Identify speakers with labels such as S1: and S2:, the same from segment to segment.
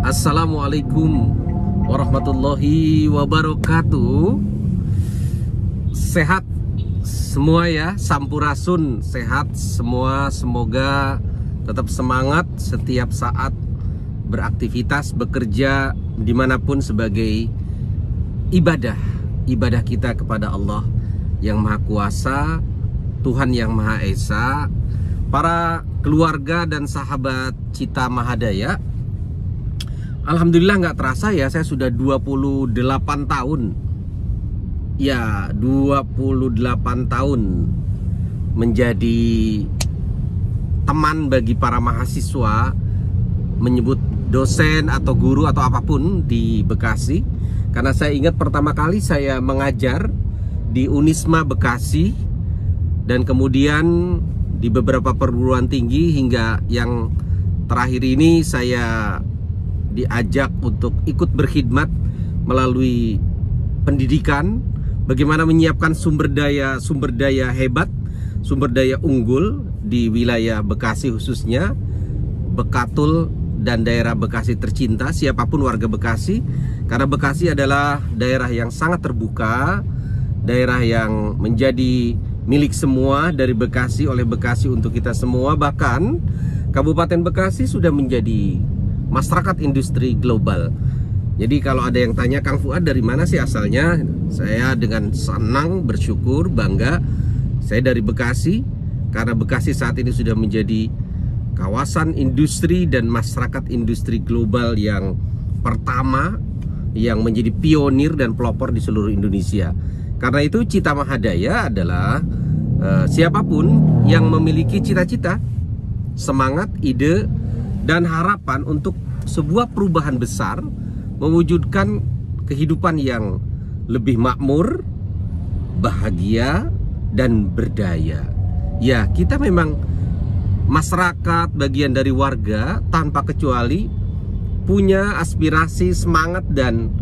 S1: Assalamualaikum warahmatullahi wabarakatuh. Sehat semua ya, sampurasun, sehat semua. Semoga tetap semangat setiap saat beraktivitas, bekerja dimanapun sebagai ibadah kita kepada Allah yang Maha Kuasa, Tuhan yang Maha Esa. Para keluarga dan sahabat Cita Mahadaya, alhamdulillah nggak terasa ya, saya sudah 28 tahun. Ya, 28 tahun menjadi teman bagi para mahasiswa, menyebut dosen atau guru atau apapun di Bekasi. Karena saya ingat pertama kali saya mengajar di Unisma Bekasi, dan kemudian di beberapa perguruan tinggi, hingga yang terakhir ini saya diajak untuk ikut berkhidmat melalui pendidikan, bagaimana menyiapkan sumber daya hebat, sumber daya unggul di wilayah Bekasi, khususnya Bekatul dan daerah Bekasi tercinta, siapapun warga Bekasi. Karena Bekasi adalah daerah yang sangat terbuka, daerah yang menjadi milik semua, dari Bekasi, oleh Bekasi, untuk kita semua. Bahkan Kabupaten Bekasi sudah menjadi masyarakat industri global. Jadi kalau ada yang tanya, Kang Fuad dari mana sih asalnya? Saya dengan senang, bersyukur, bangga, saya dari Bekasi. Karena Bekasi saat ini sudah menjadi kawasan industri dan masyarakat industri global yang pertama, yang menjadi pionir dan pelopor di seluruh Indonesia. Karena itu Cita Mahadaya adalah siapapun yang memiliki cita-cita, semangat, ide, dan harapan untuk sebuah perubahan besar, mewujudkan kehidupan yang lebih makmur, bahagia, dan berdaya. Ya, kita memang masyarakat, bagian dari warga, tanpa kecuali punya aspirasi, semangat, dan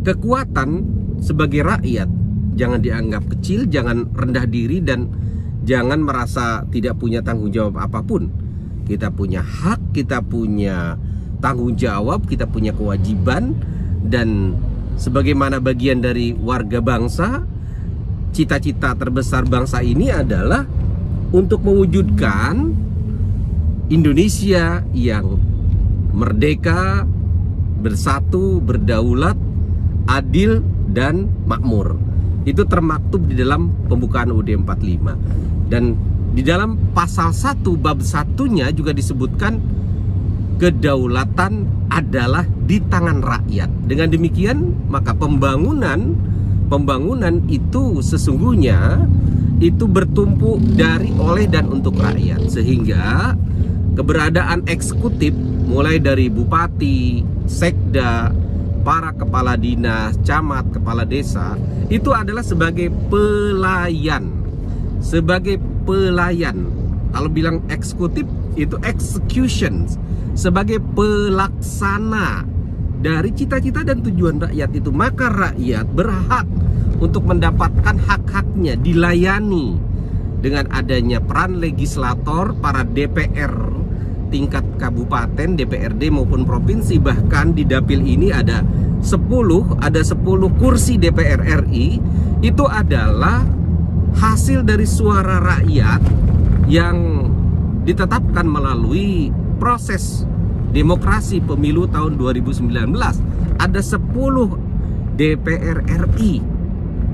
S1: kekuatan sebagai rakyat. Jangan dianggap kecil, jangan rendah diri, dan jangan merasa tidak punya tanggung jawab apapun. Kita punya hak, kita punya tanggung jawab, kita punya kewajiban. Dan sebagaimana bagian dari warga bangsa, cita-cita terbesar bangsa ini adalah untuk mewujudkan Indonesia yang merdeka, bersatu, berdaulat, adil, dan makmur. Itu termaktub di dalam pembukaan UUD 45. Dan di dalam pasal 1 bab 1-nya juga disebutkan kedaulatan adalah di tangan rakyat. Dengan demikian, maka pembangunan itu sesungguhnya itu bertumpu dari, oleh, dan untuk rakyat. Sehingga keberadaan eksekutif, mulai dari bupati, sekda, para kepala dinas, camat, kepala desa, itu adalah sebagai pelayan. Sebagai pelayan. Kalau bilang eksekutif, itu execution. Sebagai pelaksana dari cita-cita dan tujuan rakyat itu. Maka rakyat berhak untuk mendapatkan hak-haknya, dilayani. Dengan adanya peran legislator, para DPR tingkat kabupaten, DPRD maupun provinsi. Bahkan di dapil ini ada 10 kursi DPR RI. Itu adalah hasil dari suara rakyat yang ditetapkan melalui proses demokrasi pemilu tahun 2019. Ada 10 DPR RI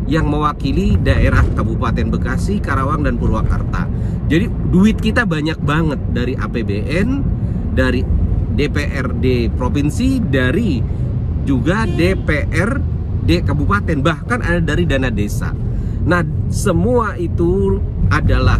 S1: yang mewakili daerah Kabupaten Bekasi, Karawang, dan Purwakarta. Jadi duit kita banyak banget, dari APBN, dari DPRD provinsi, dari juga DPRD kabupaten, bahkan ada dari dana desa. Nah, semua itu adalah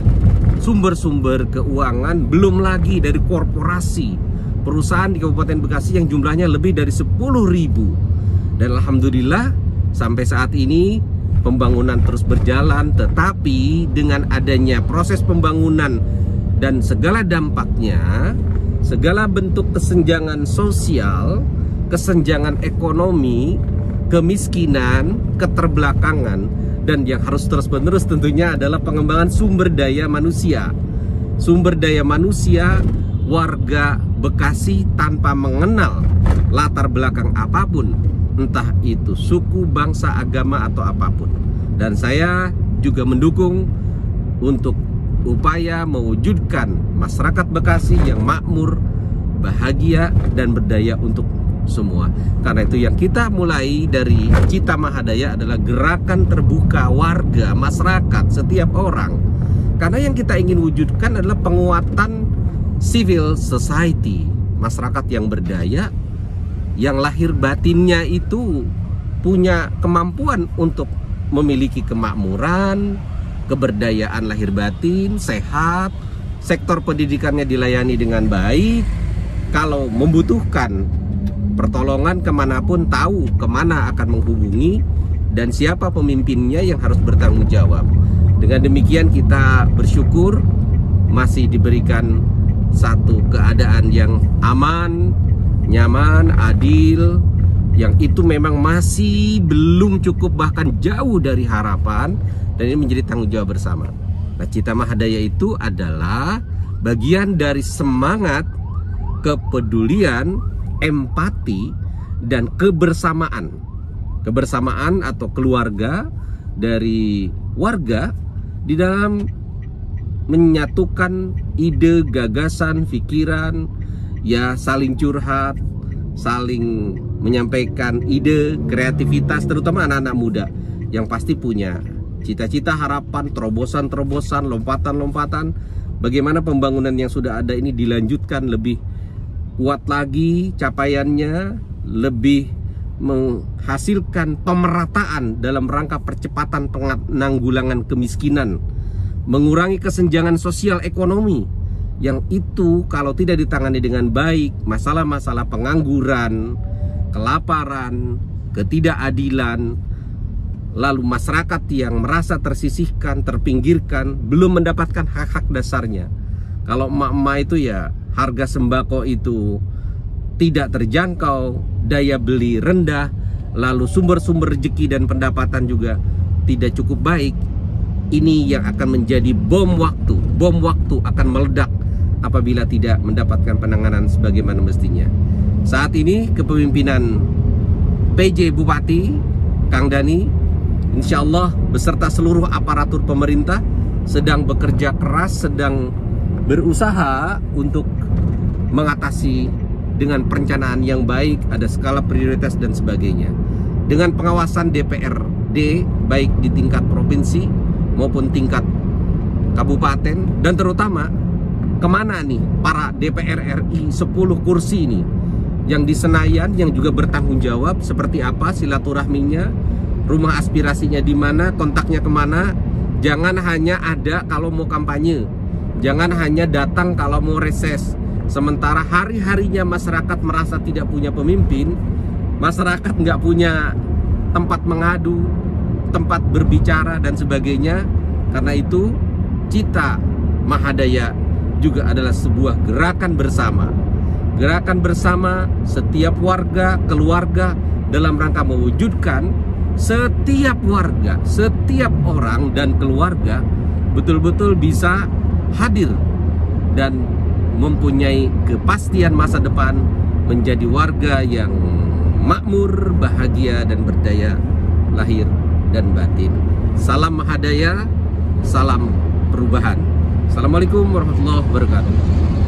S1: sumber-sumber keuangan, belum lagi dari korporasi, perusahaan di Kabupaten Bekasi yang jumlahnya lebih dari 10.000. Dan alhamdulillah sampai saat ini pembangunan terus berjalan. Tetapi dengan adanya proses pembangunan dan segala dampaknya, segala bentuk kesenjangan sosial, kesenjangan ekonomi, kemiskinan, keterbelakangan, dan yang harus terus-menerus tentunya adalah pengembangan sumber daya manusia. Sumber daya manusia warga Bekasi tanpa mengenal latar belakang apapun, entah itu suku, bangsa, agama, atau apapun. Dan saya juga mendukung untuk upaya mewujudkan masyarakat Bekasi yang makmur, bahagia, dan berdaya untuk semua. Karena itu yang kita mulai dari Cita Mahadaya adalah gerakan terbuka warga, masyarakat, setiap orang. Karena yang kita ingin wujudkan adalah penguatan civil society, masyarakat yang berdaya, yang lahir batinnya itu punya kemampuan untuk memiliki kemakmuran, keberdayaan lahir batin, sehat, sektor pendidikannya dilayani dengan baik. Kalau membutuhkan pertolongan kemanapun tahu kemana akan menghubungi dan siapa pemimpinnya yang harus bertanggung jawab. Dengan demikian kita bersyukur masih diberikan satu keadaan yang aman, nyaman, adil, yang itu memang masih belum cukup, bahkan jauh dari harapan, dan ini menjadi tanggung jawab bersama. Nah, Cita Mahadaya itu adalah bagian dari semangat kepedulian, empati, dan kebersamaan. Kebersamaan atau keluarga dari warga di dalam menyatukan ide, gagasan, pikiran, ya saling curhat, saling menyampaikan ide, kreativitas, terutama anak-anak muda yang pasti punya cita-cita, harapan, terobosan-terobosan, lompatan-lompatan. Bagaimana pembangunan yang sudah ada ini dilanjutkan lebih kuat lagi capaiannya, lebih menghasilkan pemerataan dalam rangka percepatan penanggulangan kemiskinan, mengurangi kesenjangan sosial ekonomi, yang itu kalau tidak ditangani dengan baik, masalah-masalah pengangguran, kelaparan, ketidakadilan, lalu masyarakat yang merasa tersisihkan, terpinggirkan, belum mendapatkan hak-hak dasarnya. Kalau emak-emak itu ya harga sembako itu tidak terjangkau, daya beli rendah, lalu sumber-sumber rezeki dan pendapatan juga tidak cukup baik. Ini yang akan menjadi bom waktu akan meledak apabila tidak mendapatkan penanganan sebagaimana mestinya. Saat ini kepemimpinan PJ Bupati Kang Dani, insya Allah beserta seluruh aparatur pemerintah sedang bekerja keras, sedang berusaha untuk mengatasi dengan perencanaan yang baik, ada skala prioritas dan sebagainya. Dengan pengawasan DPRD baik di tingkat provinsi maupun tingkat kabupaten, dan terutama kemana nih para DPR RI 10 kursi ini yang di Senayan, yang juga bertanggung jawab seperti apa silaturahminya, rumah aspirasinya di mana, kontaknya kemana. Jangan hanya ada kalau mau kampanye, jangan hanya datang kalau mau reses. Sementara hari-harinya masyarakat merasa tidak punya pemimpin, masyarakat nggak punya tempat mengadu, tempat berbicara dan sebagainya. Karena itu Cita Mahadaya juga adalah sebuah gerakan bersama. Gerakan bersama setiap warga, keluarga, dalam rangka mewujudkan setiap warga, setiap orang dan keluarga betul-betul bisa hadir dan mempunyai kepastian masa depan, menjadi warga yang makmur, bahagia, dan berdaya lahir dan batin. Salam Mahadaya, salam perubahan. Assalamualaikum warahmatullahi wabarakatuh.